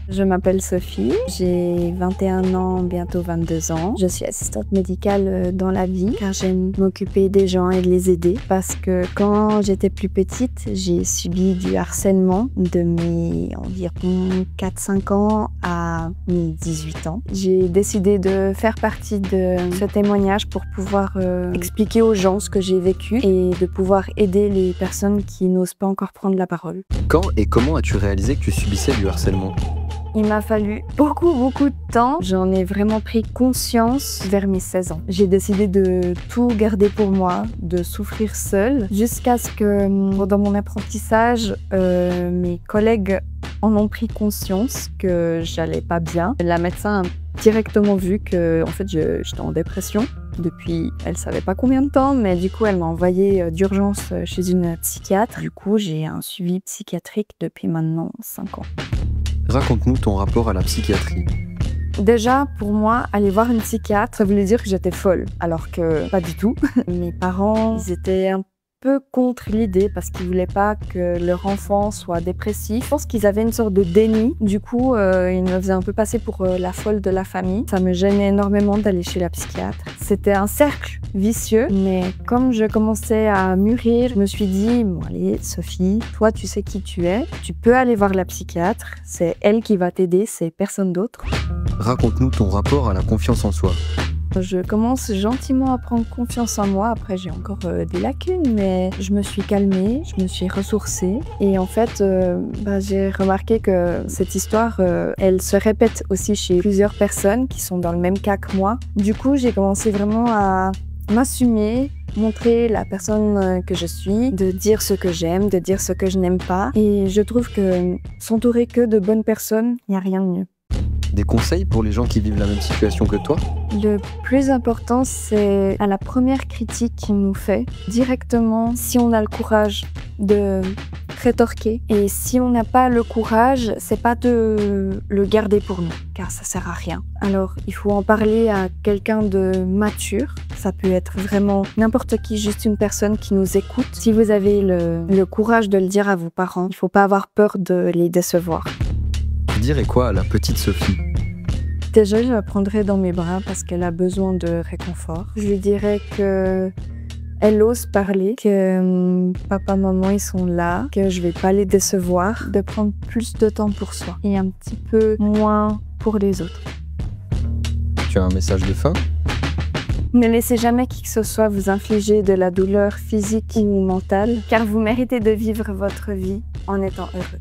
Je m'appelle Sophie, j'ai 21 ans, bientôt 22 ans. Je suis assistante médicale dans la vie car j'aime m'occuper des gens et les aider parce que quand j'étais plus petite, j'ai subi du harcèlement de mes environ 4-5 ans à mes 18 ans. J'ai décidé de faire partie de ce témoignage pour pouvoir expliquer aux gens ce que j'ai vécu et de pouvoir aider les personnes qui n'osent pas encore prendre la parole. Quand et comment as-tu réalisé que tu subissais du harcèlement ? Il m'a fallu beaucoup de temps. J'en ai vraiment pris conscience vers mes 16 ans. J'ai décidé de tout garder pour moi, de souffrir seule, jusqu'à ce que dans mon apprentissage, mes collègues en ont pris conscience que j'allais pas bien. La médecin a directement vu que en fait, j'étais en dépression depuis elle savait pas combien de temps, mais du coup elle m'a envoyée d'urgence chez une psychiatre. Du coup j'ai un suivi psychiatrique depuis maintenant 5 ans. Raconte-nous ton rapport à la psychiatrie. Déjà, pour moi, aller voir une psychiatre, ça voulait dire que j'étais folle, alors que pas du tout. Mes parents, ils étaient un peu contre l'idée parce qu'ils voulaient pas que leur enfant soit dépressif. Je pense qu'ils avaient une sorte de déni. Du coup, ils me faisaient un peu passer pour la folle de la famille. Ça me gênait énormément d'aller chez la psychiatre. C'était un cercle vicieux, mais comme je commençais à mûrir, je me suis dit, bon allez Sophie, toi tu sais qui tu es, tu peux aller voir la psychiatre, c'est elle qui va t'aider, c'est personne d'autre. Raconte-nous ton rapport à la confiance en soi. Je commence gentiment à prendre confiance en moi. Après, j'ai encore des lacunes, mais je me suis calmée, je me suis ressourcée. Et en fait, j'ai remarqué que cette histoire, elle se répète aussi chez plusieurs personnes qui sont dans le même cas que moi. Du coup, j'ai commencé vraiment à m'assumer, montrer la personne que je suis, de dire ce que j'aime, de dire ce que je n'aime pas. Et je trouve que s'entourer que de bonnes personnes, il n'y a rien de mieux. Des conseils pour les gens qui vivent la même situation que toi ? Le plus important, c'est à la première critique qu'il nous fait, directement, si on a le courage de rétorquer. Et si on n'a pas le courage, c'est pas de le garder pour nous, car ça sert à rien. Alors, il faut en parler à quelqu'un de mature. Ça peut être vraiment n'importe qui, juste une personne qui nous écoute. Si vous avez le courage de le dire à vos parents, il faut pas avoir peur de les décevoir. Tu dirais quoi à la petite Sophie ? Déjà, je la prendrais dans mes bras parce qu'elle a besoin de réconfort. Je lui dirais que elle ose parler, que papa, maman, ils sont là, que je vais pas les décevoir, de prendre plus de temps pour soi et un petit peu moins pour les autres. Tu as un message de fin ? Ne laissez jamais qui que ce soit vous infliger de la douleur physique ou mentale, car vous méritez de vivre votre vie en étant heureux.